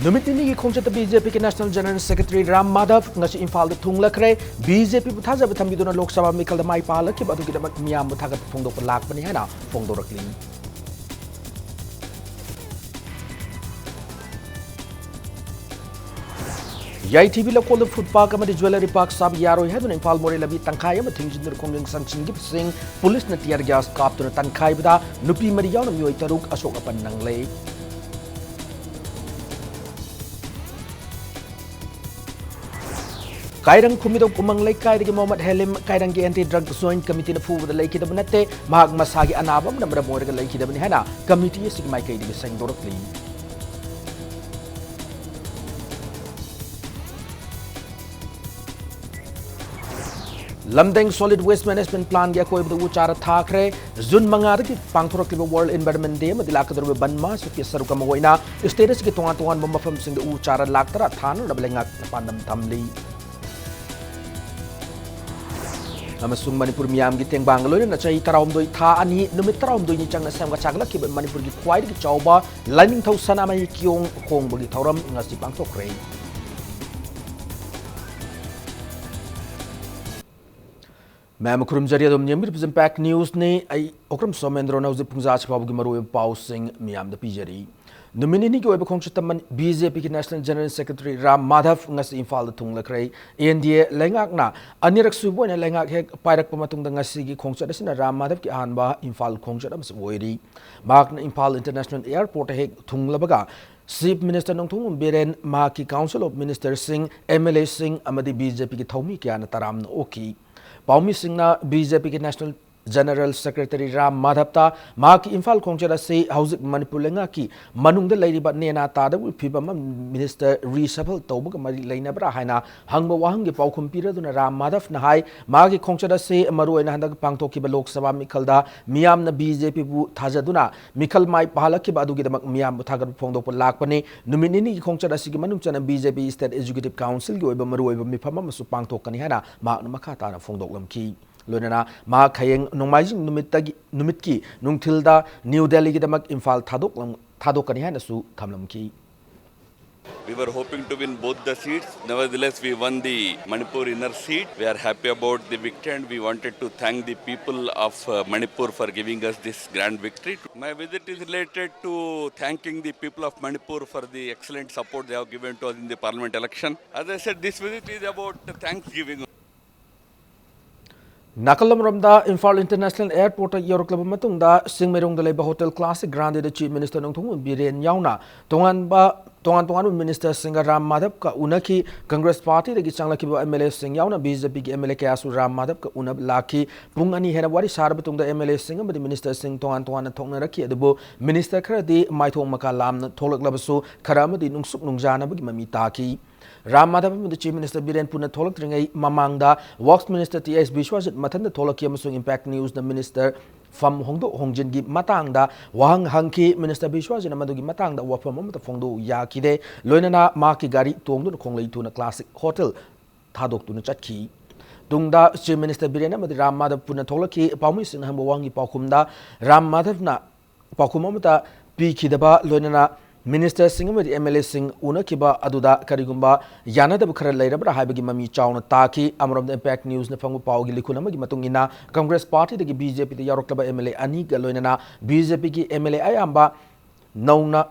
नुमित निनी खोंचत BJP के national general secretary Ram Madhav ngasi imphal da thunglakre BJP bu thajaba thambiduna lok sabha mikal da mai palak ki badu kidamat miyam bu thagat phongdok lakpani hana phongdorakli yai tv la kol food park amadi jewelry park sab yaroi hadun imphal more labi tangkhai ama thingjin khongjing sangchin gip sing police na tear gas kap tuna tangkhai bada nupi mari yaw na mioi taruk asok apan nangle Kairang Kumido Kumang Lake Kairi Mohammed Helim Kairang Anti Drug Joint Committee the Food the Lake the Bunate Mag Masagi Anabam number more Lake the Bunhana Committee is my Kaidi saying directly. Lamdeng Solid Waste Management Plan Yako the Uchara Thakre Zun Mangari Pangthorok World Environment Day Madilakador Banma Suki Sarukamoina status Kitongan Mama from Sing the Uchara Laktra Than Rabelanga Pandam Tamli. Amasung Manipur Miam Giteng Bangalore na chay tarawmdoi tha ani numit tarawmdoi ni chang na sam ka chagla ki Manipur gi kwai gi chawba lining thau sana mai kyong khong bagi thoram ngasi pangthok rei Mam kurum jaria dom nyamir pizem pack news ne ai okram somendro na uzi pungza chpabu gi maru pau sing miam da pijari Numinini ko iba khongchitaman BJP ki National General Secretary Ram Madhav ngasi imphal da thunglakrai NDA lengak na anirak subo na lengak hek pairak pamatung da ngasi gi khongchada sina Ram Madhav ki anba imphal khongchada mas oiri mak na Imphal International Airport hek thunglabaga Chief Minister Nongthung Biren ma ki Council of Ministers Singh MLA Singh amadi BJP ki thomi kya na taram na oki Paumi Singh na BJP ki National General Secretary Ram Madhavta Maki Imphal Khongchara se Hauzik Manipur lenga ki manungda leiriba nena tada wi phibama Minister reshuffle tawbuga mari leinabra haina hangba wahangi paukhum piraduna Ram Madhav na hai magi khongchara se maruina handak pangthokiba Lok Sabha mikhalda miyam na BJP bu thajaduna mikhal mai pahalaki ba adugi damak miyam bu thagar phongdok lakpani numinini ki khongchara sigi manungchana BJP State Executive Council gi oiba maruiba mifama masu pangthokani hana ma makha ta na phongdok lamki Lunana ma khayeng nongmaijing numitki nungthilda New Delhi gidamak Imphal thadokani hana su thamlamki We were hoping to win both the seats. Nevertheless, we won the Manipur inner seat. We are happy about the victory and we wanted to thank the people of Manipur for giving us this grand victory. My visit is related to thanking the people of Manipur for the excellent support they have given to us in the parliament election. As I said, this visit is about thanksgiving. Nakalam Ramda Imphal International Airport Yorklaba Matungda Singmerung the Labor Hotel Classic Grande the Chief Minister Nongthung Biren Yauna Tongan Minister Singa Ram Madhav ka unaki Congress Party the Gichangla Kibo MLA Singh Yauna BJP MLA Kasu Ram Madhav ka unab laki Pungani Henawari Sarbatung the MLA Singh but the Minister Singh Tongan Tongaraki the Minister Kradi Maitong Makalam Tolak Labasu Karamadi Nungsuk Nungjana Mamitaki Ram Madhav the Chief Minister Biren Puna Tolak Ringai Mamangda Works Minister T.S. Bishwas Matan the Tolak Yamasung Impact News the Minister Fam Hongdo Hongjin gi Matangda Wahang Hanki Minister Bishwas in Amadugi Matangda Wafam Fondo Yakide Loinana Maki Gari Tongdu Konglei to a classic hotel Tadok to Chatki Tungda Chief Minister Biren Amadi Ram Madhav Puna Tolaki Paumis in Hamwangi Paukumda Ram Madhavna Paukumamata P Kidaba Loinana Minister Singh with MLA Singh Unakiba Aduda Karigumba Yana the Bukara Lairabra Habagi Mami Chowna Taki Amram the Impact News Nafangu Paugi Likunama Matungina Congress Party the BJP the Yarokaba MLA Ani Galoinana BJP ki MLA Ayamba Nauna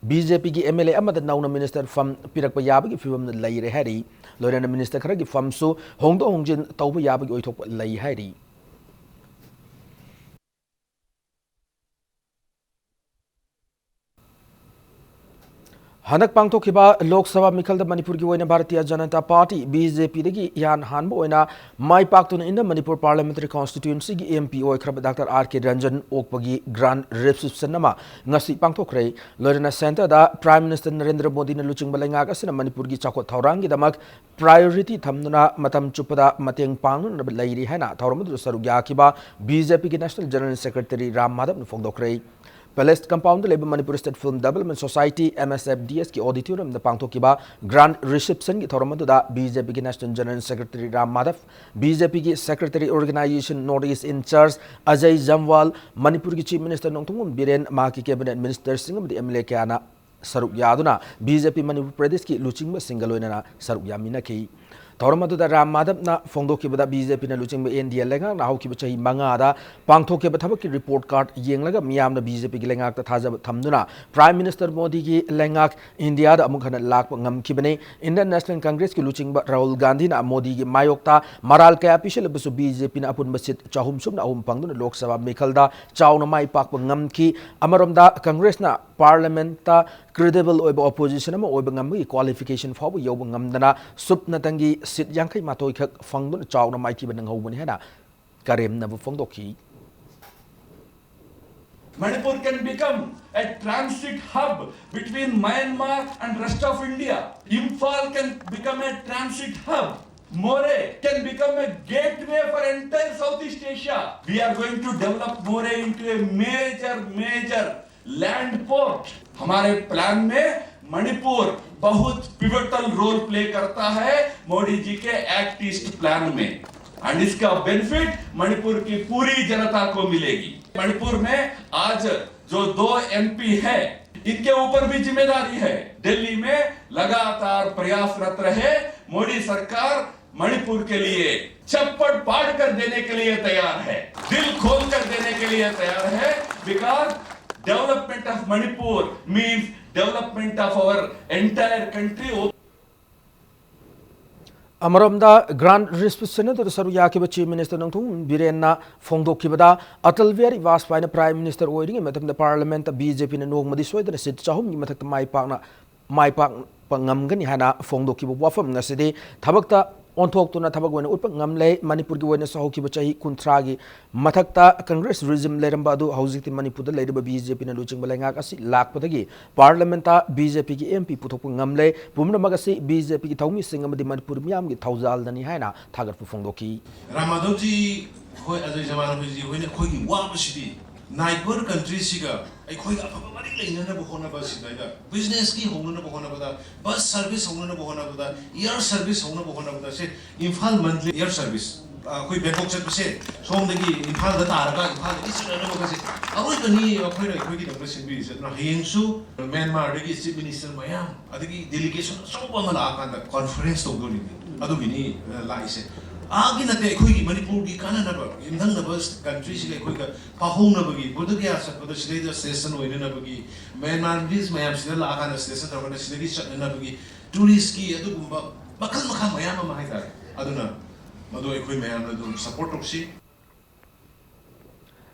BJP ki MLA Amada Nauna Minister from Pirakpa Yabagi Fibam the Laire Harry Lorena Minister Karagi Famsu Hongdo Hongjin Tauba Yabagi Oitop Lai Harry Hanak Pangtokiba Lok Sabha Mikhal the Manipur ki oina Bharatiya Janata Party BJP degi yan hanbo oina mai paktun in the Manipur Parliamentary Constituency gi MP oikrab Dr. R.K. Ranjan okpagi grand reception nama ngasi pangtokre Lorena Center da Prime Minister Narendra Modi na luching balenga asina Manipur gi chakot thawrang gi damak priority thamnuna matam chupada mateng pangun na lairi haina thawramu sarugya kiba BJP ki National General Secretary Ram Madhav phongdokre Palace Compound Labor Manipur State Film Development Society MSFDS ki auditorium the Pangtokiba grand reception ki thoramadu da BJP ki National General Secretary Ram Madhav BJP ki Secretary Organization Northeast in charge Ajay Jamwal Manipur ki Chief Minister Nongthung Biren ma ki Cabinet Minister Singh the MLA Kana saruk yaduna BJP Manipur Pradesh ki luchingba singaloina saruk yamina ki Tauramadu Ram Madam na Fongdoki Bada BJP na luching India lenga na hauki bacha manga da pangthoke bathabaki report card yenglaga miyam na BJP ki lengak ta thaja thamduna Prime Minister Modi ki lengak India da amuk hana lak ngam kibane Indian National Congress ki luching Rahul Gandhi na Modi ki mayokta maral kaya pishel basu BJP na apun basit chahum sum na ahum pangduna Lok Sabha Mekhalda chaw na mai pak ngam ki amaramda Congress na Parliament ta credible oiba opposition ama oiba ngam qualification fabu yoba ngamdana sup na tangi sit yangkai matoi khak fangdun chaw na mai ki banang hobani hena karem na fongdoki Manipur can become a transit hub between Myanmar and rest of India. Imphal can become a transit hub. More can become a gateway for entire Southeast Asia. We are going to develop More into a major land port. हमारे plan में मणिपुर बहुत pivotal role play करता है मोदी जी के act east plan में and इसका benefit Manipur की पूरी जनता को मिलेगी। मणिपुर में आज जो 2 MP है इनके ऊपर भी जिम्मेदारी है। दिल्ली में लगातार प्रयासरत रहे मोदी सरकार मणिपुर के लिए चप्पड़ पाड़ कर देने के लिए तैयार है, दिल खोल कर देने के लिए तैयार है because development of Manipur means development of our entire country. Amaramda Grand Reception to the Saruyaki Chief Minister Nangtung Birena Fongdokibada Atal Very Vast by the Prime Minister Oiding Metam the Parliament BJP and no Madisway the Sit Chahum Matak my partner my partner Pangamgani Hana Fongdokiba Wafam Nasidi Tabakta on talk to Natabagwan Upangamle, Manipur Gwen Sahoki Bachahi Kuntragi, Matakta, Congress Rizim Lerambadu, Housing Manipur, the Lady BJP and Luching Balangakasi, Lak Patagi, Parliamenta, BJP MP Putopungamle, Pumna Magasi, BJP Tomi Singam di Manipur Miam, Tauzal Dani Hana, Tagar Pufondoki. Ramadoji, as a Jamanaji, when a Kogi Wabashidi, Naikur country siga, a Kogi in a Bohona Basida, business key Hona Bohona, bus service Hona Bohona, air service Hona Bohona, say, Infal monthly air service. Koi Bangkok set percent, so the Infal the Taraka, it's another visit. I was the knee of Kogi the question be said, Hinsu, Myanmar, Chief Minister Mayam, I think delegation, so on the conference of Guni, Adubini, Lice. Aginate Kogi, Manipur, Canada, in the first countries like Koga, Pahona Bagi, Buddha for the Slater station or in a Bagi, Myanmar, this may have still Agana station or the Slady in a Bagi, Turiski, Adubumba, Bakal Mayama Maida, Aduna, Mado Equim, support of sea.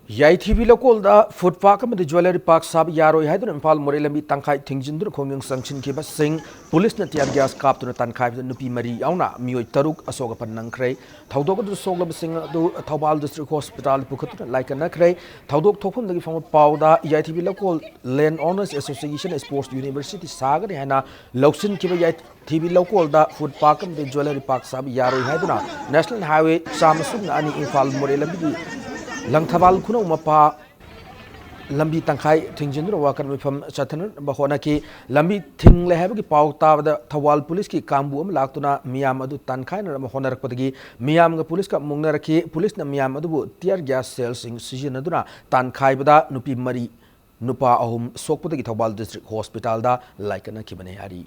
YTV local da food park में the jewelry park sab yaro है तो Imphal Morel में तंखाई थिंगजिंदुर खोंगिंग suction के बस Singh police ने तियार gas काप तो तंखाई में नुपी मरी आउना मियोई तरुक अशोक पर नंखरे थाउदोक तो सोगलब सिंह तो थाउबाल डिस्ट्रिक्ट हॉस्पिटल पुखत लाइक नखरे थाउदोक थोफुन लगी फंग पाउदा YTV local land owners association sports university सागर है ना लौक्सिन के YTV local da food park में the jewelry park sab yaro है तो ना नेशनल हाईवे सामसुन आनी इंफाल मोरेल में Langthabal Kuno Mapa Lambi Tankai, Tingjin, Wakan from Chatan, Bahonaki, Lambi Ting Lehabi Pauta, the Tawal Police, Kambu, Laktuna, Miamadu Tankai, Mahonara Potagi, Miam the Police, Munaraki, Police Miamadu, tear gas cells in Sijinaduna, Tankai Bada, Nupi Mari, Nupa Ahum, Sokputaki Tawal District Hospital, da, like an Akibanehari.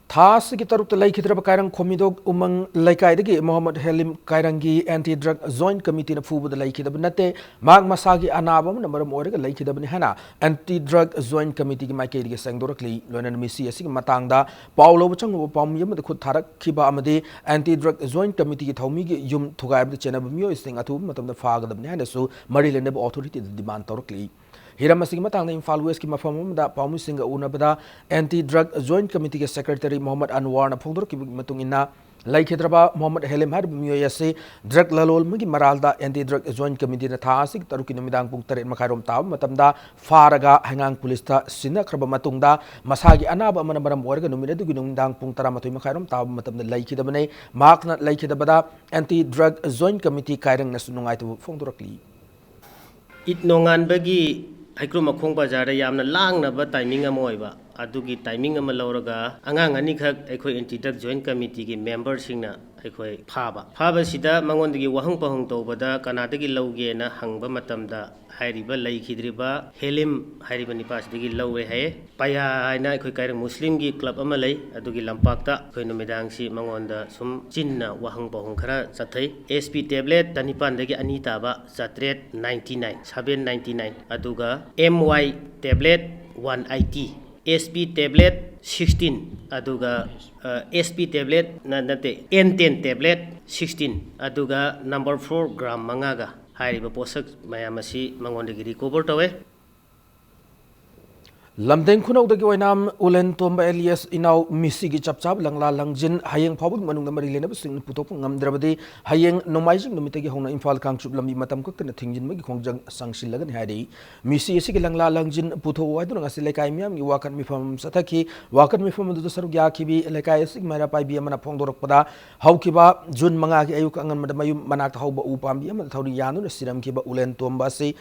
Thas ki taruk lai khitra kairang khomidog umang laikai dagi Muhammad Halim kairangi anti drug joint committee na fubu da lai khidab nate mag masagi anabam na maram orega lai khidab ni hana anti drug joint committee ki maikai dagi sangdorakli lonan misi asig matang da paulo bachang pam yam da khud tharak khiba amade anti drug joint committee ki thaumi gi yum thugaib da chenab myo ising atu matam da fagadab ni hana su maryland authority demand torakli Hiramasi matang Infal West ki mafam da Pamu Singa Unabada Anti Drug Joint Committee ke Secretary Muhammad Anwar na Pongdor ki matungina like Hyderabad Muhammad Halim har Muyase Drug Lalol Magi Maralda Anti Drug Joint Committee na Thasik Taruki Namidang Punktare Makarom Tab Matamda Faraga Hangang Pulista Sina Kraba Matungda Masagi Anaba Manabaram Orga Numinadu Gunundang Punktara Matu Makarom Tab Matam like Hidamane Mark like Hidabada Anti Drug Joint Committee Kairang Nasunungai to Fongdorakli. ꯏꯠ ꯅꯣꯡꯉꯥꯟꯕꯒꯤ ꯍꯩꯀ꯭ꯔꯨ ꯃꯈꯣꯡ ꯕꯖꯥꯔꯗ ꯌꯥꯝꯅ ꯂꯥꯡꯅꯕ timing ꯑꯃ ꯑꯣꯏꯕ ꯑꯗꯨꯒꯤ timing ꯑꯃ ꯂꯧꯔꯒ ꯑꯉꯥꯡ ꯑꯅꯤꯈꯛ ꯑꯩꯈꯣꯏ ꯑꯦꯟꯇꯤ ꯗ꯭ꯔꯒ ꯖꯣꯏꯟ ꯀꯃꯤꯇꯤꯒꯤ ꯃꯦꯝꯕꯔꯁꯤꯡꯅ ꯑꯩꯈꯣꯏ ꯐꯥꯕꯁꯤꯗ ꯃꯉꯣꯟꯗꯒꯤ ꯋꯥꯍꯪ ꯄꯥꯎꯍꯪ ꯇꯧꯕꯗ ꯀꯅꯥꯗꯒꯤ ꯂꯧꯒꯦꯅ ꯍꯪꯕ ꯃꯇꯝꯗ ꯍꯥꯏꯔꯤꯕ ꯂꯩꯈꯤꯗ꯭ꯔꯤꯕ ꯍꯦꯂꯤꯝ ꯍꯥꯏꯔꯤꯕ ꯅꯤꯄꯥꯁꯤꯗꯒꯤ ꯂꯧꯋꯦ ꯍꯥꯏꯌꯦ ꯄꯌꯥ ꯍꯥꯏꯅ ꯑꯩꯈꯣꯏ ꯀꯥꯏꯔꯪ ꯃꯨꯁꯂꯤꯝꯒꯤ ꯀ꯭ꯂꯕ ꯑꯃ ꯂꯩ ꯑꯗꯨꯒꯤ ꯂꯝꯄꯥꯛꯇ ꯑꯩꯈꯣꯏ ꯅꯨꯃꯤꯗꯥꯡꯁꯤ ꯃꯉꯣꯟꯗ ꯁꯨꯝ ꯆꯤꯟꯅ ꯋꯥꯍꯪ ꯄꯥꯎꯍꯪ ꯈꯔ ꯆꯠꯊꯩ SP ꯇꯦꯕ꯭ꯂꯦꯠ 94ꯗꯒꯤ 2 ꯇꯥꯕ 799 799 ꯑꯗꯨꯒ MY ꯇꯦꯕ꯭ꯂꯦꯠ 180 SP ꯇꯦꯕ꯭ꯂꯦꯠ 16 ꯑꯗꯨꯒ SP ꯇꯦꯕ꯭ꯂꯦꯠ ꯅꯠꯇꯦ N10 ꯇꯦꯕ꯭ꯂꯦꯠ 16 ꯑꯗꯨꯒ नंबर 4 ꯒ꯭ꯔꯥꯝ 5ꯒ ꯍꯥꯏꯔꯤꯕ ꯄꯣꯠꯁꯛ ꯃꯌꯥꯝ ꯑꯁꯤ ꯃꯉꯣꯟꯗꯒꯤ ꯔꯤꯀꯣꯚꯔ ꯇꯧꯋꯦ lamdeng khunau dagi oinam ulen tomba elias inau misi gi chapchap langla langjin hayeng phawbug manung mari lena sing putok ngamdrabadi hayeng nomaijing numitagi hona imphal kangchup lambi matam kaktana thingjin magi khongjang sangsil lagan haidi misi esi gi langla langjin putho waidun ngasi lekai miam gi wakan mifam sathaki wakan mifam du saru gya kibi lekai esi mara pai bi amana phongdorok pada haukiba jun manga gi ayuk angan madamayu manak hauba upam bi amana thawri yanu siram kiba ulen tomba si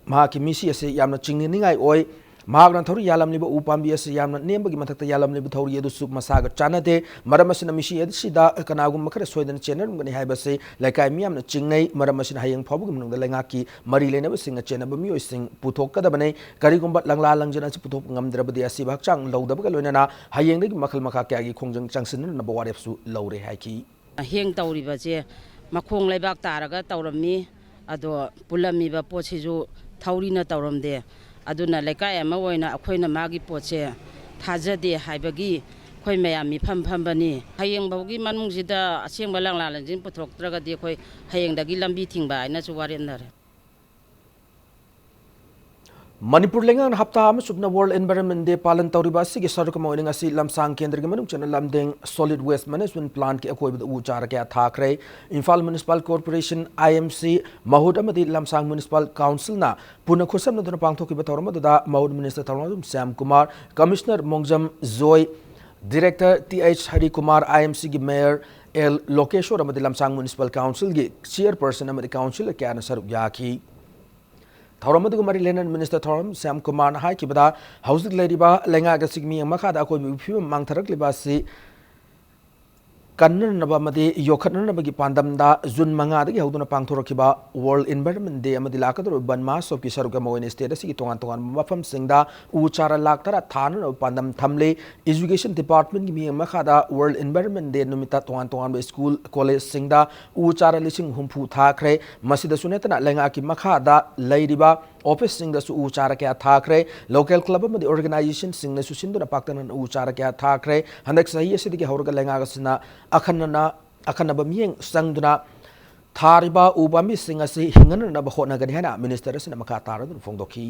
ma ki misi esi yamna chingni ningai oi Mahagran thori yalam liba upambi ase yamna nembagi mathakta yalam liba thori edu suk masaga chanate maramasina mishi edisida kanagum makara soidan chener ngani haibase laikai miyamna chingnai maramasina hayeng phabu gumnung lengaki mari lenaba singa chenaba mioi sing puthok kadabane karigumba langla langjana chi puthok ngamdrabadi ase bakchang lawdaba loinana hayeng dagi makhal makha kya gi khongjang changsin na bawarep su lawre haiki heng tawriba je makhong leibak taraga tawrammi ado pulami ba pochiju thawrina tawramde aduna lekai ama oina akhoina magi poche thajade haibagi khoi mayam mi pham bani hayeng bawgi manungsida aseng balang lalanjin puthoktraga di khoi hayeng dagi lambi thingba aina chu warenare Manipur lengan hapta am subna World Environment Day palan tawriba sigi sarukam oining asi lamsang kendra gi manung chana lamdeng solid waste management plant ki akoi bu chara kya thakre Imphal Municipal Corporation IMC Mahud amadi lamsang Municipal Council na puna khosam na pangthok ki batawra da Mahud Minister Tharmadum Sam Kumar Commissioner Mongjam Zoy Director TH Hari Kumar IMC gi Mayor L Lokeshwar amadi lamsang Municipal Council gi Chairperson amadi Council kya na saruk yaki Thoram mari lenan Minister Thoram Sam Kumar hai kibada hauzik leriba lenga ga sigmi makada akoi bi mangtharak libasi kannan naba madi yokhatnan naba gi pandam da jun manga dagi hauduna pangthorokiba World Environment Day amadi lakadro banma so ki saruga moine state asigi tongan tongan mafam singda uchara laktara thana pandam thamle education department gi mi makada World Environment Day numita tongan tongan school college singda uchara lising humpu thakre masida sunetana lenga ki makada leiriba office sing da su uchara kya thakre local club amadi organization sing na su sinduna paktanan uchara kya thakre handak sahi asidi gi haurga lenga ga sina akhanna ba mieng sangduna thariba ubami singa si hingana na ba hona gani hana minister asina makha taradun phongdokhi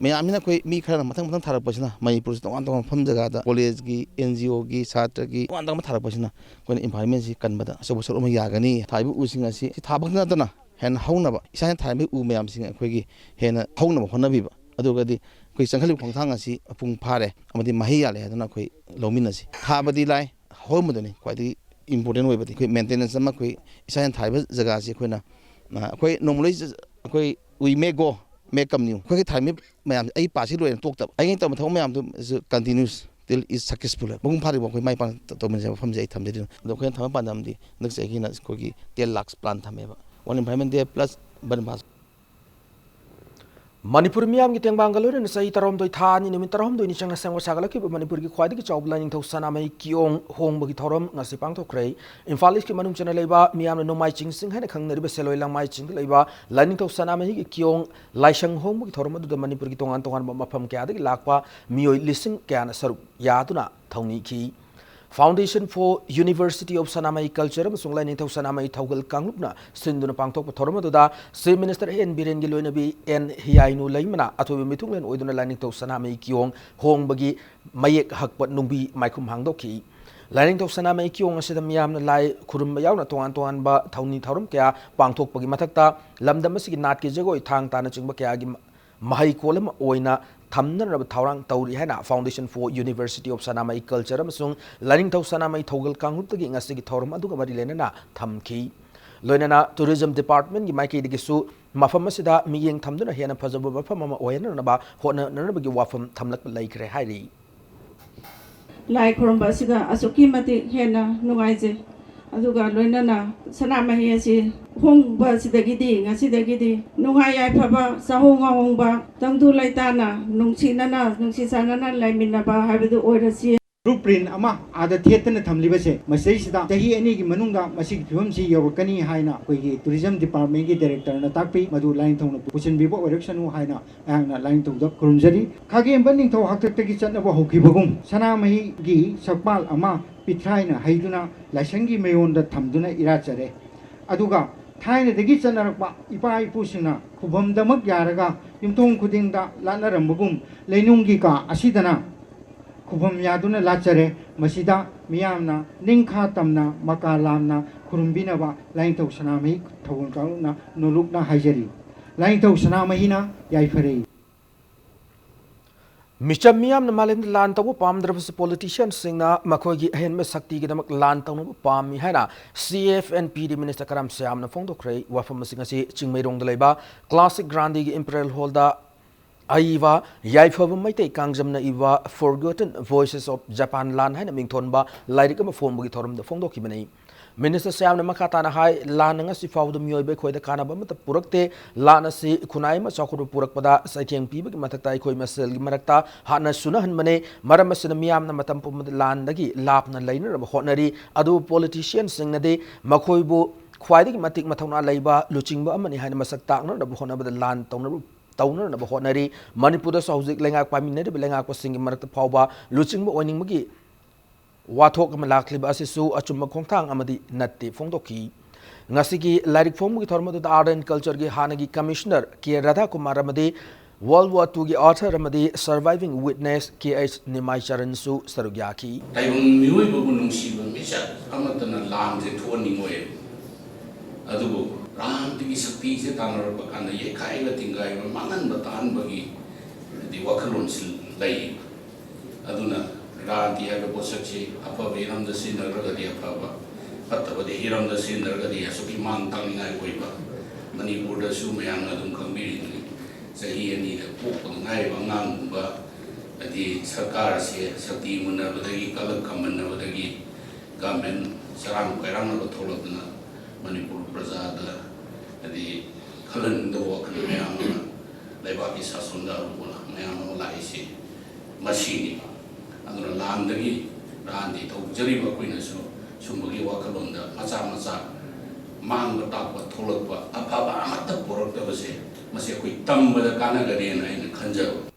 ma'am कोई मी खर मथंग मथंग थारपसिना मणिपुर तोंगान तोंगान फम जगह college की NGO की छात्र की तोंगान तोंगान थारपसिना कोई environment से कनबदा सब सब यागनी थाइबु उसिंग असि थाबखना दना हेन हौनबा इसा थाइबु उ मैम सिंग अखोगी हेन हौनबा होनबिबा अदुगदी कोई संखलि खोंथांग असि पुंग फारे अमदि महि याले हदना कोई लौमिनसि थाबदि लाइ हौमदनि क्वाइदि इम्पोर्टेंट ओइबदि कोई मेंटेनेंस अमा कोई इसा थाइबु जगह असि कोइना कोई नॉर्मली कोई we may go make up new कोई थाइमे मैम आई पासी लोय तोक तब आई तब थौ मैम तो continuous till is successful bung phari bo koi mai pan to men pham jai tham de do khen tham pandam di nak se ki na ko ki 10 lakhs plan thame ba one environment day plus ban mas Manipur miyam gi tengbang galore na sai tarom doi thani ni tarom doi ni changna sangwa sagala ki Manipur gi khwadi gi chawbla ning thau sana mai kiong hong bagi thorom ngasi pang thok rei Imphal ki manung chana leiba miyam no mai ching sing hana khang nari ba seloi lang mai ching leiba laning thau sana mai gi kiong laisang hong bagi thorom adu Manipur gi tongan tongan mafam kya de lakpa mioi lising kya na saru yaduna thauni ki Foundation for University of Sanamai Culture amasung lain thau sanamai thaugal kanglupna sinduna pangthok thormaduda se minister en biren gi loinabi en hiainu laimana athobi mithunglen oiduna lain thau sanamai kiong hong bagi mayek hakpat nungbi maikhum hangdoki lain thau sanamai kiong asida miyamna lai khurum yauna tongan tongan ba thauni thorum kya pangthok pagi mathakta lamdam asigi nat ki jagoi thang tana chingba kya gi mahai kolam oina thamnarab thaurang tauri hana Foundation for University of Sanamai Culture amasung learning thau sanamai thogal kangrup tagi ngasi gi thorum aduga mari lenana thamki loinana tourism department gi maiki digi su mafam asida miyeng thamduna hena phajaba mafam ama oyanaba hotnanabagi wafam thamlak laikre hairi lai khurumba siga asuki mati hena nungaije aduga loinana sanamahi asi hongba sidagidi ngasidagidi nungai ai phaba sahonga hongba tangdu laitana nungsisanana laiminaba habadu oirasi blueprint ama ada theatana thamlibase masai sida tahi ani gi manungda masig phim si yorkani haina koigi tourism department gi director na takpi madu line thongna pusin bibo election haina angna line thong da kurumjari khage embaning tho haktak gi chatna bo hoki bagum sana mahi gi sakpal ama pithaina haiduna laisangi mayon da thamduna irachare aduga thaina degi chanarakpa ipa ipu sina khubam damak yaraga yumthong khuding da lanarambugum leinungi ka asidana khubam yaduna lachare masida miyamna ningkha tamna makalamna khurumbinaba laingthau sanami thawun kauna nulukna haijari laingthau sanamahina yaifare Mr. Miyam na malin lan tawo pam drabas politicians singna makogi hen me sakti gidamak lan tawo pam mi haina CFNPD Minister Karam Syam na phongdo khrei wafam singa si chingmeirong dalaiba Classic Grandi gi Imperial Hall da aiwa yaifawam maitei kangjamna iwa Forgotten Voices of Japan lan haina mingthonba lairik ama phombugi thorum da phongdo kibani Minister Syam na makata na hai lan nga si fawdu miyoi be khoida kana ba mata purakte lan si khunai ma chakhuru purakpada saitheng piba gi matakta khoi masel gi marakta hana sunahan mane maram asina miyam na matam pum lan dagi lapna lainer ba honari adu politicians singna de makhoi bu khwaidi gi matik mathona leiba luchingba amani haina masak takna da bu hona ba lan tawna na ba honari Manipur da hauzik lenga pamine de lenga ko singi marakta phawba luchingba oining magi wathok ama lakliba asisu achumma khongthang amadi natti phongdoki ngasigi lairik phomgi thormadu da art and culture gi hanagi commissioner k Radha Kumar amadi World War II gi author amadi surviving witness KH Nimai Charan su sarugyaki taibung mioi babu nungsiba mesa amatana lam je thoni ngoe adugo ram tigi sakti se tanar ba kana ye khai la tingai ma mangan ba tan bagi di wakalon sil lai aduna Ranti have a possaci, a paviram the sinner Ragadia Papa, Patava the Hiram the sinner Ragadia, so Kiman Tangina Quipa, Manipur the Sumayana don't come immediately. Say he need a poke on Naiva, at the Sarkars here, Sati Muna, the color common over the government, Saram Karana Tolotana, Manipur Prasada, at the Kalan the walk and the Mayama, Labaki Sasunda, Mayama Laisi, Machine. aduna landagi randi thokjariba kuinasu sumbagi wakalonda macha macha mangba takwa tholakwa afaba amata poraktabase mase koi tambada kanagare na ina khanjaro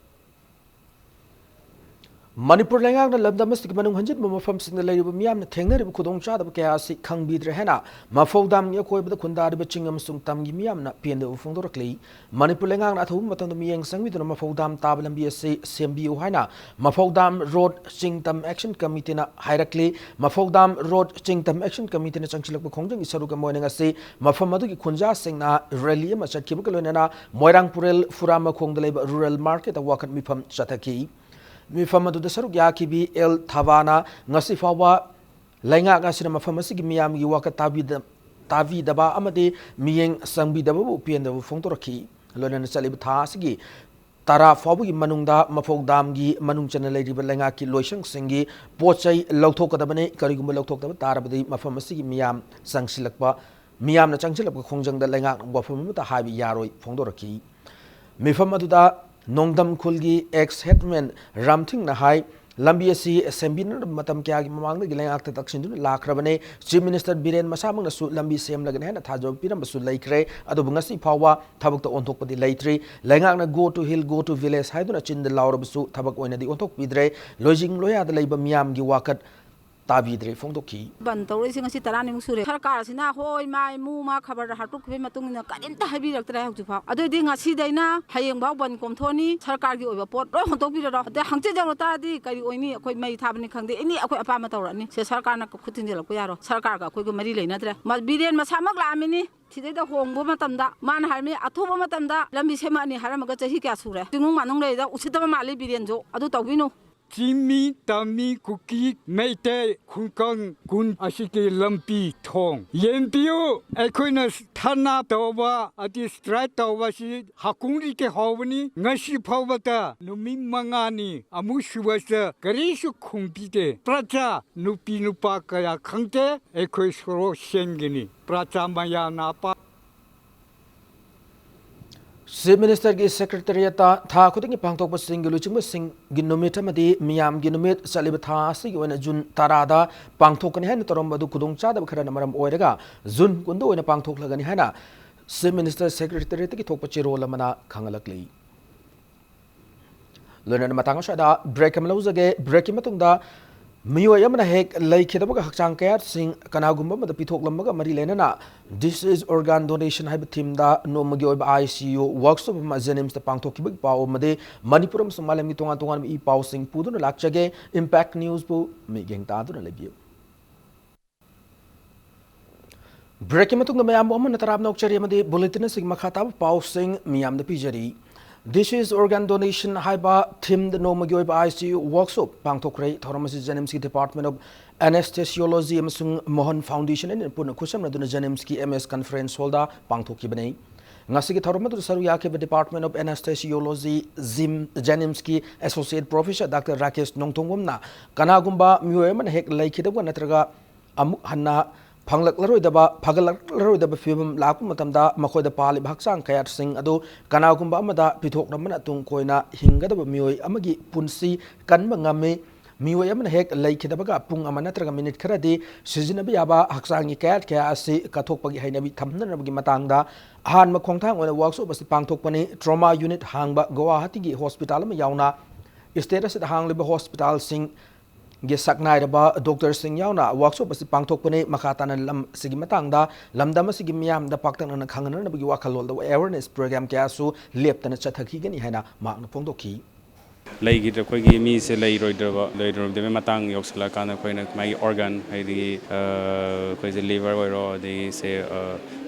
Manipur lengang na labdamas tig manung hanjit mafam singna leiba miyam na thengna ri khudong cha da kya si khangbidre hena mafodam ya koi bada khundar ba chingam sung tam gi miyam na pende u phongdor kli Manipur lengang na thum matam miyeng sangwi na mafodam tablam bi se sembiu haina mafodam road chingtam action committee na hairakli mafodam road chingtam action committee na changchilak khongjang isaru ka moinanga se mafam adu gi khunja singna rally ma chatki ba loina moirang purel furama khongdalai rural market a wakat mifam chathaki Mifamadu the Saruk Yakibi El Tavana, Nasifawa, Langa Gasina Mafamasi Miam Yuaka Tavi Daba Amade, Mieng Sambi Dabu, Pian the Fontoraki, Lonan Salib Tasigi, Tara Fabi Manunda, Mafodamgi, Manung Channel Lady Belangaki, Loishang Singi, Pochai, Lotoka Dabane, Karigum Lotok Tarabadi, Mafamasi Miam, Sangsilakpa, Miam the Changsilak Kongjang the Langa, Wafamuta Habi Yaroi, Fondoraki. Mifamadu Nongdam Kulgi ex headman Ramthing Nahai Lambiasi Sembiner Matam Kyagi Mamang the Gilang Acta Takshin Lakrabane, Chief Minister Biren Masamang Su Lambi Sem Lagan Tajo Piram Su Laikre, Adobungasi Pawa, Tabak the Ontok the Laitri, Langana go to hill, go to village, Hiduna Chin the Laura Su, Tabak Wena the Ontok Vidre, Lojing Loya the Labor Miam Giwakat. Tavidre Fondoki. Bantori sing si tarani musure. Sarkar sina hoi mai mu ma khabar hatuk be matung na kadinta habi raktra ha jufa. Adu ding asi daina hayeng baw ban komthoni sarkar gi oiba pot ro hontok bi ro. Da hangche jang ta di kari oini akoi mai thabni khangde ini akoi apa ma tawrani. Se sarkar na khutin jela ko yaro. Sarkar ga koi ko mari leina tre. Ma biren ma samak la amini. Thidai da hongbo matamda man harmi athoba matamda lambi sema ani haramaga chahi kya sure. Tingung manung le da usitama mali biren jo. Adu tawbinu. Jimmy Tami Kuki Meite Kunkang Kun Ashiki Lampi Tong. Yenpio Equinas Tana Tova at the Strat Tovashi Hakuni Ke Hovani Nashi Povata Numi Mangani Amushuasa Garishu Kumpite Pracha Nupi Nupakaya Kante Equisro Shengini Pracha Mayanapa. Chief Minister ki Secretariat tha khuding pangthok pa sing luching sing ginumit amadi miyam ginumit salib tha si oina jun tarada pangthok kan hen torom badu kudong cha da khara namaram oiraga jun kundu oina pangthok lagani hana Chief Minister Secretariat ki thokpa chiro lamana khangalakli Learner matang sha da break am lozage break matungda Miyo yamana hek lay kitabaga hakchang kayat sing kanagumba mada pitok lambaga mari lenana This is organ donation haiba team da no magyo ba ICU workshop ma zenems ta pangthok kibig pao made Manipuram sumalam ni tongan tongan I pao sing pudu na lakchage impact news bu mi geng ta du na lebiyo Break matung da mayam mo na tarab na okchari made bulletin sing makhata pao sing miyam da pijari This is organ donation haiba team the no magyo ba ICU workshop pangthokrai thoramasi Janimski Department of Anesthesiology amasung Mohan Foundation and puna kusam naduna Janimski MS conference holda pangthoki banei ngasi ki thoramadu saru yake Department of Anesthesiology Janimski Associate Professor Dr. Rakesh Nongtongwamna kanagumba myoeman hek laikidabwa natraga amuk hanna Panglaklaroidaba, Pagalaroidaba film Lakumatamda, Makoda Pali Baksang Kayat Sing Ado, Kanagumba Amada, Pitok Ramanatung Koina, Hingadaba Mui, Amagi, Punsi, Kanmangame, Miwayaman Hek, Lake Dabaga, Pung Amanatra Minute Karadi, Sizinabiaba, Haksangi Kat, Kayasi, Katopagi Hainabi Tamnanabi Matanga, Han Makongtang when a workshop was the Pangtokpani, Trauma Unit Hangba, Goa Hatigi Hospital Yauna, status at Hangliba Hospital Sing. Gesaknai ba Dr. Singh yauna workshop asi pangthokpane makatanan lam sigi matangda lamdam sigi miyam da paktang na khangana na bagi wakhalol da awareness program kya su leptana chathaki gani haina makna phongdokhi Lagi tu kau gini mi se lagi roida de matang yok sela kan kau nak mai organ hai di kau se liver wero di se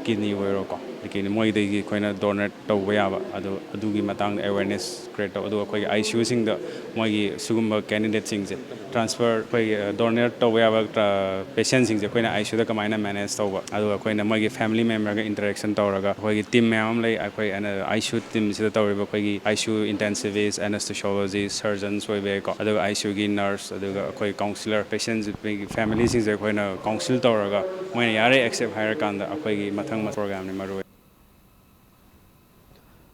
kidney wero ko lekin moi de kau na donor tau baya ba adu gi matang awareness create adu kau ICU sing da moi gi sugum candidate sing se transfer kau donor tau baya ba patient sing se kau na ICU da kamai na manage tau ba adu kau na moi gi family member ga interaction tau raga kau gi team memang lay kau ana ICU team se tau riba kau gi ICU intensivist anesthesiologist surgeons we be ko adu ICU gi nurse adu koi counselor patients family sing je koi na counsel tawraga moi yare accept hire kan da koi gi mathang program ni maru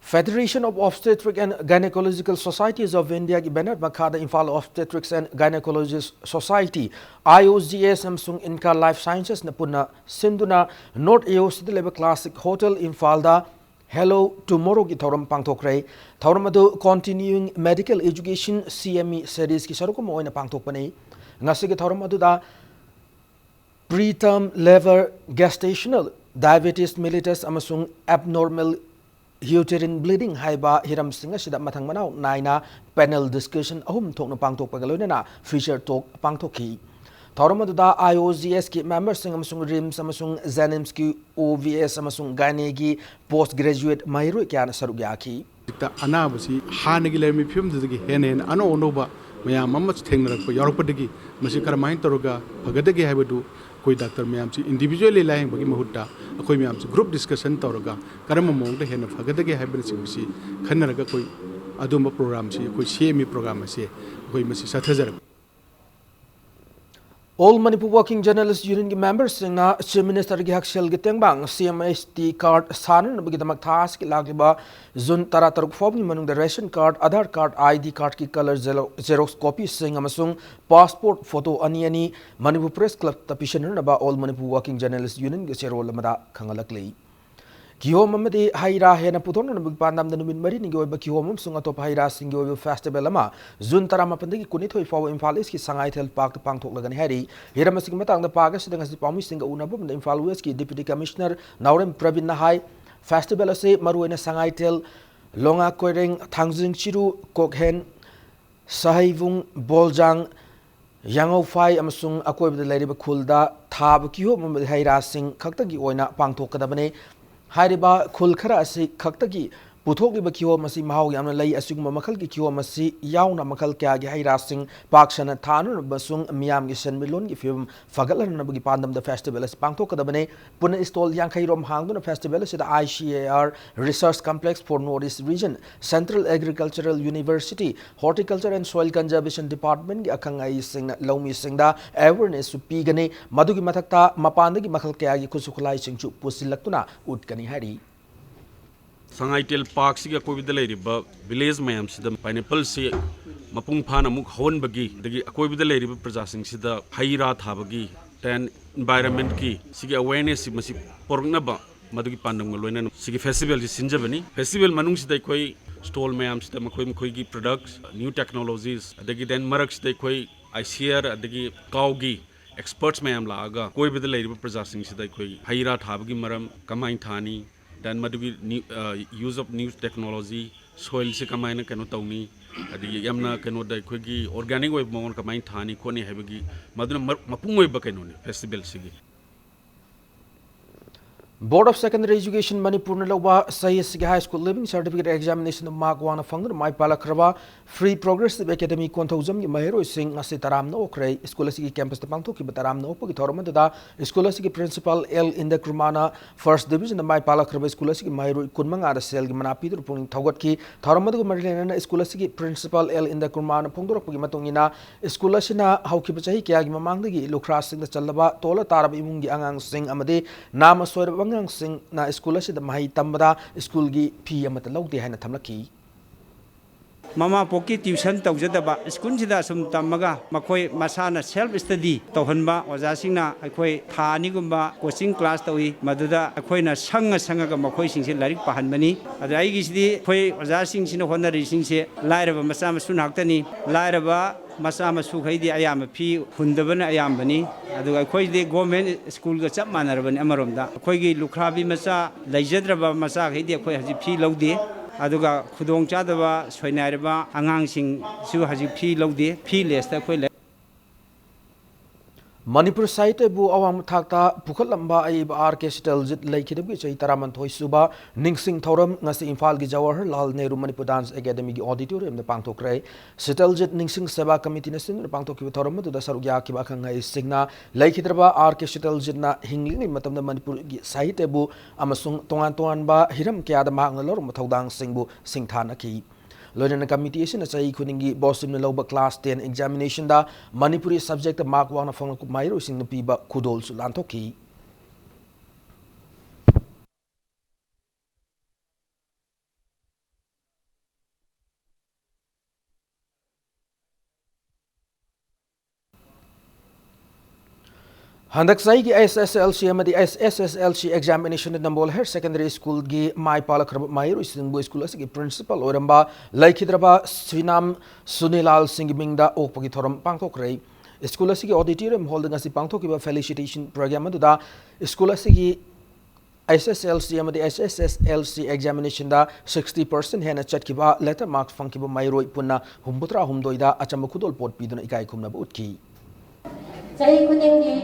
Federation of Obstetric and Gynecological Societies of India ki banner makhada Imphal Obstetrics and Gynecologists Society IOGS Samsung Inca Life Sciences na puna sinduna North AOC level classic hotel Imphal da Hello Tomorrow ki thoram pangthokrai thoram adu continuing medical education CME series ki saruko mo oina pangthokpani ngasi ki thoram adu da preterm liver gestational diabetes mellitus amasung abnormal uterine bleeding haiba hiram singa sida mathang manau naina panel discussion ahum thokna pangthokpagaloina feature talk pangthokhi Thoramada IOGS ki members amasung RIMS amasung Zanims ki OVS amasung Gane ki postgraduate Mahiru kya sarugya ki Anabasi Hanagi Lemi Pum to the Henen Ano Nova Maya Mamas Tanger for Yoropatiki Masikara Main Toroga Pagadaki Habadu Koi Dr. Mayamsi individually lying Bagimahuta Akoi Mayamsi group discussion Toroga Karamamong the Hen of Pagadaki Habitancy Kanaraga Koi Aduma program si Koi CME program si Koi Masi Satazar All Manipur Working Journalists Union members na Chief Minister ki Hakshel Gitengbang CMST card sanan na bigidamak thas ki lagliba zun tarataruk form ni manung the ration card Aadhaar card ID card ki color xerox copy sing amasung passport photo ani Manipur Press Club tapishaner na ba All Manipur Working Journalists Union ki serol lamada khangalakli Kihom amadi haira hena puton na bigpandam da numin mari ningi oiba kihom sung atop haira singi oiba festival ama zun tarama pandagi kunit hoi fawo Imphal East ki Sangai Thel Park ta pangthok lagani hari hira masing matang da pagas sidang asi pami singa unabam da Imphal West ki Deputy Commissioner Naurem Pravin Nahai festival ase maruena Sangai Thel longa koireng thangjing chiru kokhen sahaivung boljang Yango Fai amasung akoi da lairiba khulda thab kihom amadi haira sing khaktagi oina pangthok kadabane Hariba Kulkara si Kaktaki पुथोक्लिबा किहोम असी महाव यामना लई असिगुम मखल की किहोम असी यावना मखल क्या गे हैरासिंग पाक्सन थानु बसुंग मियाम की सनमिलोन की film फगलनबगी पांदम द फेस्टिवल अस पांगथोकदबने पुन स्टॉल यांखैरोम हांगदुना फेस्टिवल असिदा ICAR research complex for north east region central agricultural university horticulture and soil conservation department की अखंग आई सिंग लौमी सिंगदा अवेयरनेस पीगने मधुगी मथक्ता मपानदगी मखल क्या की खुसुखलाई सिंगचु पुसिलक्तुना उटकनी Harry Sangaitel Park siga ko bidalai riba village mayam sida pineapple si mapung phana muk hon bagi dagi ko bidalai riba praja sing sida haira thabagi ten environment ki siga awareness si masi porna ba madugi pandam loina sigi festival si sinjabani festival manung sida koi stall mayam sida makoi gi products new technologies dagi then marak sida koi I share dagi kawgi experts mayam laaga ko bidalai riba praja sing sida koi haira thabagi maram kamai thani dan madugi use of new technology soil se kamaina kano tawni adi yamna kano dai khogi organic way mongon kamai thani khoni hebagi maduna mapung way ba kano ni festival sigi Board of Secondary Education Manipur na lawa sayasigi high school living certificate examination mark wana fangna mai palakraba free progressive academy konthozam gi mahero sing ase taram na okrai school asigi campus ta pangtho ki taram na opagi thorama da school asigi principal L in the Krumana first division na mai palakraba school asigi mahero kunmanga da sel gi manapi dur puning thogot ki thorama da marilena na school asigi principal L in the Krumana pongdorok pagi matungina school asina hauki bachahi kya gi mamang da gi lokra sing da chalaba tola tarab imung gi angang sing amade nama soir angang sing na school asida mahi tambada school gi phi amata lawde haina thamlaki mama poki tuition tawjadaba school sida sum tamaga makoi masana self study tawhanba oja singna akoi thani gumba coaching class tawi maduda akoi na sanga ga makoi singse larik pahanbani adai gi sidi khoi oja sing sina honari singse lairaba masa masun haktani lairaba masa masu khaidi ayam phi hundabana ayambani aduga khoi de government school ga chap manarabani amaromda khoi gi lukhrabi masa laijadraba masa khaidi khoi haji phi lawde aduga khudong chadaba soinairaba angang sing su haji phi lawde phi lesta khoi Manipur site bu awam thakta pukhalamba ai RK Sital jit laikhidabi chai taraman thoi suba ningsing thoram ngasi Imphal gi Jawaharlal Nehru Manipur Dance Academy gi auditorium na pangthokrai Sital jit ningsing seva committee na sin pangthokki thoram tu da sarugya ki ba khangai signa laikhidraba RK Sital jit na hingling matam na Manipur gi site bu amasung tongan ba hiram kya da ma ngalor mathodang singbu singthana ki Loina committee is in a say kuningi Boston Loba class 10 examination da Manipuri subject mark one of Mairo sing the piba kudol sulantoki. Handak sai ki SSLC amadi SSLC examination in Nambol Higher Secondary School gi mai palakrab mairu singbu school asigi principal oramba laikhidraba Srinam Sunilal Singh Mingda okpagi thoram pangthokrai school asigi auditorium hall da ngasi pangthokiba felicitation program aduda school asigi SSLC amadi SSLC examination da 60% hena chatkiba letter mark fangkiba mairoi punna humbutra humdoida achamba khudol pot piduna ikai khumna utki Sahi kuningi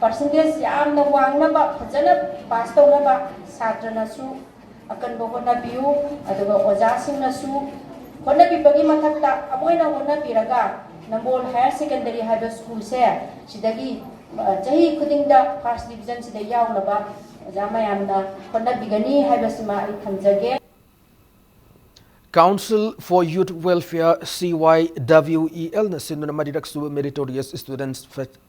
percentage yamna wangnaba phajana pass tawna satrana su akan bohona biu aduga ojasingna su hona bibagi mathakta amoina hona biraga Nambol Higher Secondary High School se sidagi jahi kudingda first division sida yawnaba jamayamna hona bigani haibasima ai thamjage Council for Youth Welfare CYWEL na sinduna madirak su meritorious students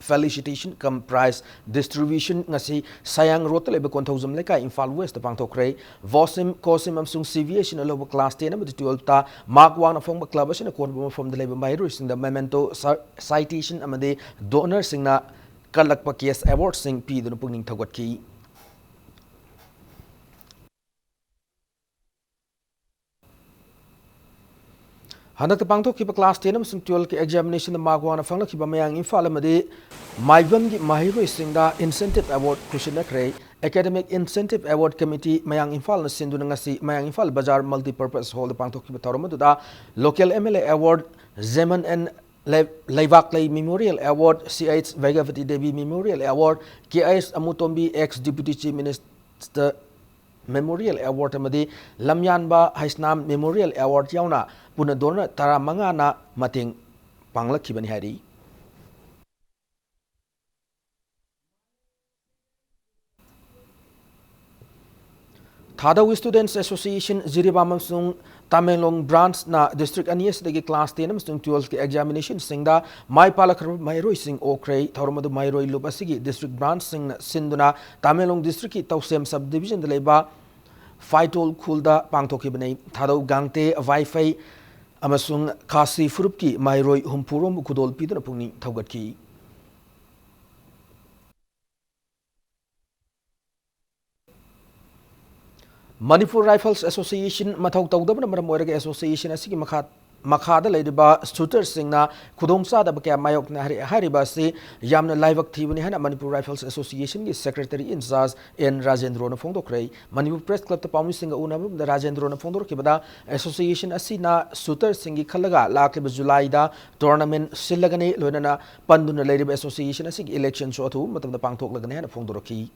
felicitation cum prize distribution ngasi sayang rotel ebe konthozum leka Imphal West pangthokrai vosim kosim amsung civiation aloba class 10 amadi 12 ta mark 1 afong club asina korbo from the labor mairo sing the memento citation amade donor singna kalakpa case award sing pi dun pungning thawat ki Handak pangthokkiba class 10 amsung 12 ki examination da magwana fanglakhiba mayang Imphal amadi maibam gi mahiro singda incentive award kushina krai academic incentive award committee mayang Imphal na sinduna ngasi mayang Imphal bazar multi-purpose hall da pangthokkiba tharum da local MLA award Zeman and Laivaklay Memorial Award CH Vegavati Devi Memorial Award KIS Amutombi ex Deputy Chief Minister Memorial Award amadi Lamyanba Haisnam Memorial Award yauna punadorna taramanga na mating panglakibani hari. Thadawi Students Association Jiribamamsung Tamelong branch na district anias dagi class 10 amsung 12 ki examination singda mai palakar mairoi sing okray thormadu mairoi lubasigi district branch sing sinduna Tamelong district ki tawsem subdivision de leba Faitol Khulda pangthoki banai Thadaw gangte wifi amasung Khasi Furup ki mairoi humpurom kudol piduna pungni thawgat ki Manipur Rifles Association Mathau Tawdabna Maram Oiraga Association asigi makhada leidiba shooter singna khudongsa da bakya mayok na hariba se yamna laibak thibani hana Manipur Rifles Association gi secretary in charge N Rajendro na phongdokrai Manipur Press Club ta pawmi singa unabum da Rajendro na phongdor kibada association asina shooter singi khalaga lakliba July da tournament silagani loinana panduna leidiba association asigi election so thu matam da pangthok lagani hana phongdorki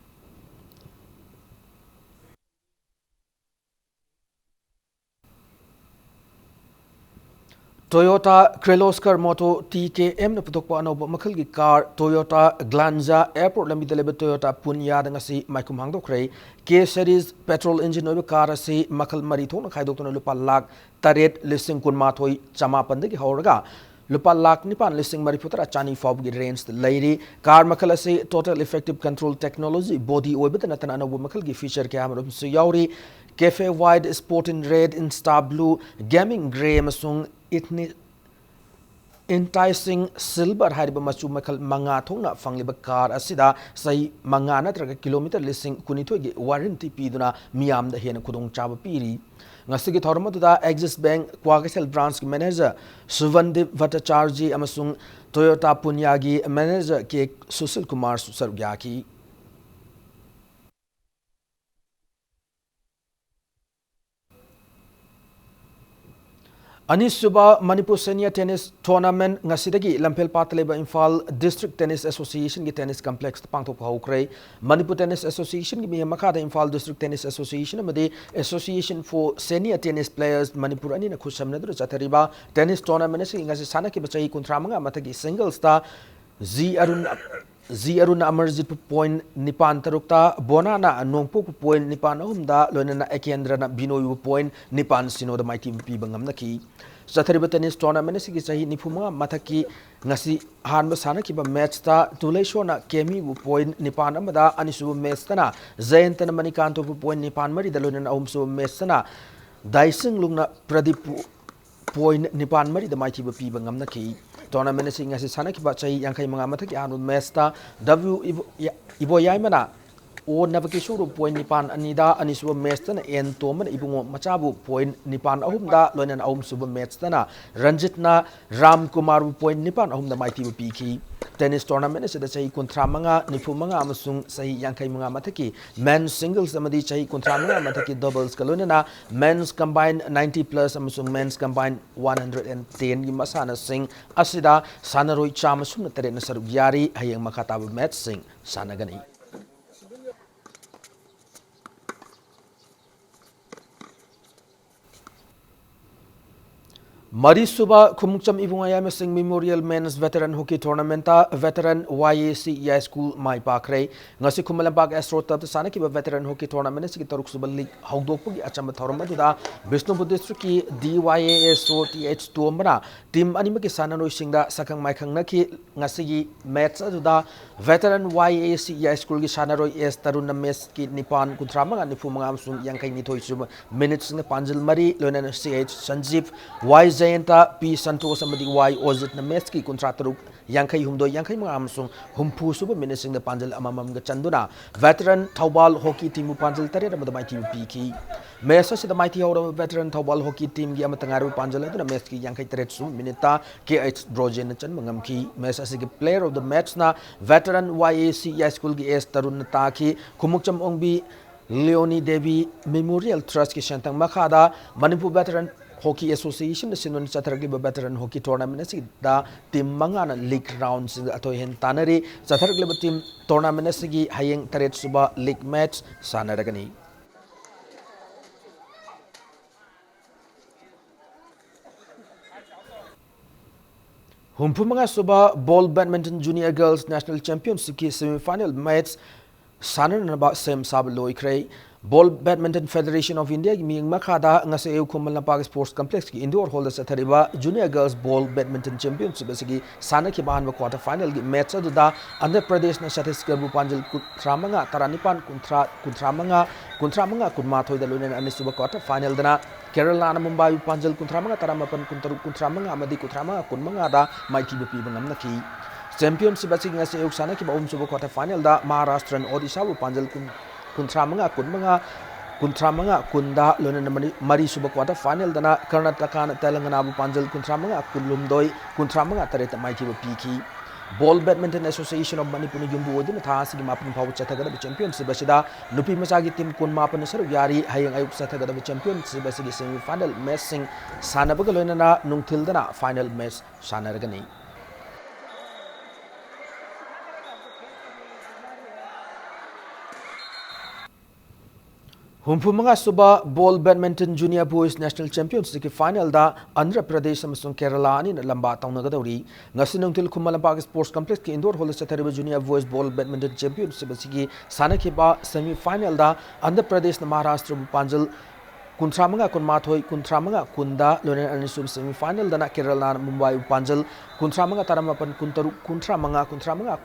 Toyota Kirloskar Moto TKM na putok pa anob makal gi car Toyota Glanza Airport lambi delebe Toyota Punya danga si maikum hangdo kray K series petrol engine obe car si makal mari thong na khaidok to na lupa lak taret listing kun ma thoi chama pandagi hauraga lupa lak nipan listing mari putra chani fob gi range lairi car makal si total effective control technology body obe na tan anob makal gi feature ke amro su yauri cafe wide sport in red in star blue gaming gray masung itni enticing silver hariba machu makal manga thongna fangliba car asida sai manga natraga kilometer listing kunithoi gi warranty piduna miyam da hena khudong chaba piri ngasigi thorma da Axis Bank Kwagasel branch manager Suvandip Bhattacharya amasung Toyota Punya gi manager ke Susil Kumar Sargyaki Anisuba Manipur Senior Tennis Tournament ngasidagi Lampel Patleba Imphal District Tennis Association gi tennis complex pangthok haukrai Manipur Tennis Association gi makada Imphal District Tennis Association amadi Association for Senior Tennis Players Manipur ani na khusamna dur chathariba tennis tournament si ngasi sana ki bachai kuntramanga matagi singles ta Z Arun Amarjit point nipan tarukta Bonana Nongpok point nipan ahumda loinana Ekendra na Binoyu point nipan sino da mighty pi bangam naki Sathariba tennis tournament si sahi nipuma mataki ngasi hanba sana kiba match ta Tuleshona Kemi point nipan amada anisu match tana Zayantana Manikanto point nipan mari da loinana ahumso match tana Daising lungna Pradip point nipan mari da mighty pi bangam naki tournament sing ngasi sana ki bachai yang kai manga mathaki anu mesta w ibo yaimana o navakishuru point nipan anida anisuba mesta na en toman ibungo machabu point nipan ahumda loinan ahum suba mesta na Ranjit na Ram Kumar point nipan ahumda maiti piki tennis tournament se da chai kontra manga nipu manga amasung sahi yang kai manga mathaki men's singles amadi chai kontra manga mathaki doubles kalonana men's combined 90 plus amasung men's combined 110 gi masana sing asida sanaroi chama sumna tere na saruk yari hayang makatabu match sing sanagani Marisuba Kumukcham Ibungayam Singh Memorial Men's Veteran Hockey Tournament Veteran YAC High School Mai Pakre Ngasi Kumalambag Astro Tat Sanaki Veteran Hockey Tournament Siki Taruk Suba League Hawdokpugi Achama Thormatuda Bishnupur District ki DYAS TH Tuamra Team Animaki Sanano Singda Sakang Maikang Naki Ngasi match Aduda Veteran YAC High School ki Sanaroi S Taruna Mes ki Nipan Kutrama Nifumangam Sung Yankai Nitoi Sum Minutes in Panjal Mari Lonan CH Sanjeev Y Jayanta P Santos amadi Y Ozit na match ki kontrataruk Yankai Humdo Yankai Mangamsung Humpu Super Minising the Panjal Amamam Chanduna Veteran Taubal Hockey Team Panjal Tare the Mighty Piki Mesa the Mighty Out Veteran Taubal Hockey Team Yamatangaru Panjal the match ki Yankai Teretsu Minita KH Drogen Chan Mangamki Mesa Sigi player of the match na Veteran YAC High School ki S Tarun Taki Kumukcham Ongbi Leonie Devi Memorial Trust ki Shantang Makada Manipur Veteran Hockey Association the Sinon Chataragi Veteran Hockey Tournament da team mangana league rounds ato hen tanari Chataragi team tournament sigi hayeng taret suba league match sanaragani Humpumanga Suba Ball Badminton Junior Girls National Championship की semi-final match sananaba sem sab loikre Ball Badminton Federation of India की मींग मखादा ngase eu kumal Park Sports Complex की indoor hall से थरिबा Junior Girls Ball Badminton Championship की sana की बाहन quarter final की match अदुदा Andhra Pradesh na Chhattisgarh bu panjal kuntramanga taranipan kuntramanga kunmathoi da loinen anisuba quarter final dana Kerala na Mumbai panjal kuntramanga taramapan kuntramanga amadi kuntramanga kunmanga da maiki bu pi bangam naki Championship asing ngase eu sana ki baum suba quarter final da Maharashtra and Odisha bu panjal kuntramanga kunda lonen mari suba quarter final dana Karnataka na Telangana bu panjal kuntramanga kunlumdoi kuntramanga tareta maiki bu piki Ball Badminton Association of Manipur yumbu odin thasi gi mapun phaw chathagada championship asida nupi masagi team kun mapan saru yari hayang ayuk chathagada championship asigi semi final match sing sanabaga loinana nungthildana final match sanaragani Humpumanga Suba Ball Badminton Junior Boys National Championship की final दा Andhra Pradesh अमसुंग Kerala नि लंबा तौनगदौरी ngasi nungtil Khummala Park Sports Complex की indoor hall से थरिबा Junior Boys Ball Badminton Championship की सानखिबा semi final दा Andhra Pradesh न Maharashtra bu panjal kuntramanga kunmathoi kuntramanga kunda lonen anisub semi final dana Kerala Mumbai panjal kuntramanga taramapan kuntramanga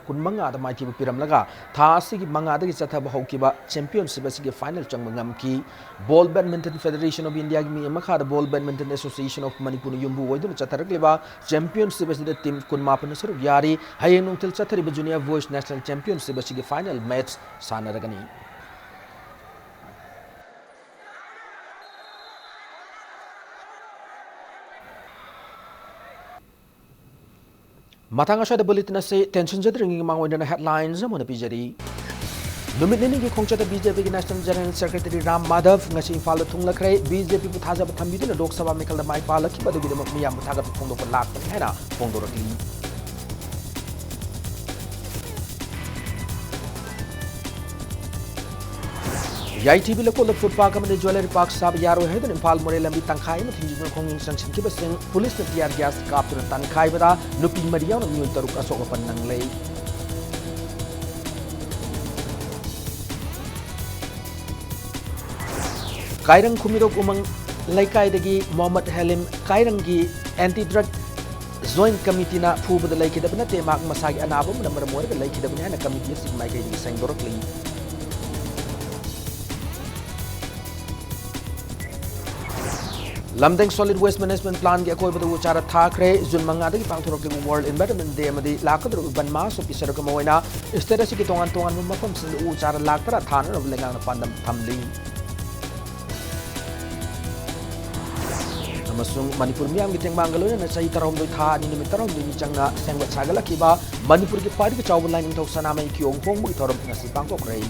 kunmanga da maiki bu piramlaga thasi gi manga da gi chathaba hokiba championship asigi final changmangam ki Ball Badminton Federation of India gi mi makha Ball Badminton Association of Manipur yumbu oidun chatharagliba championship asigi team kunmapan saru yari hayeng nungtil chathariba Junior Boys National Championship asigi final match sanaragani Matang asya bulletin se tension jadring mangoy na headlines mo na pijari Numit nini ki khongcha BJP ki National General Secretary Ram Madhav ngasi Imphal thunglakre BJP pu thaja thambi na Lok Sabha mekal da mai pala ki badu gi dem miyam thaga phongdo ko lak pa hena phongdo rakli Yai TV la ko la food park amane jewelry park sab yaro hai dan Imphal more lambi tangkhai ma thinjin khongin sanction ki basing police na tiar gas kap tur tangkhai bada nupi mariya na miyul taruk asok pan nang lei Kairang Kumirok umang laikai dagi Muhammad Halim Kairang gi anti-drug joint committee na phuba da laiki da bana te mak masagi anabo na maramor ga laiki da bana na committee sig mai kai di sang dorok li Lamdeng Solid Waste Management Plan ki akoi bada uchara thakre jun manga dagi pangthorok li World Environment Day amadi lakadro ban ma so pisar ka moina status ki tongan mafam sin uchara laktara thana ro lengang na pandam thamli Masung Manipur miyam gi tengmang galoi na sahi tarom doi tha ni nimit tarom ni changna sengwat sagala kiba Manipur ki party ki chawbul line thok sana mai kyong khong bu thorom ngasi pangkok rei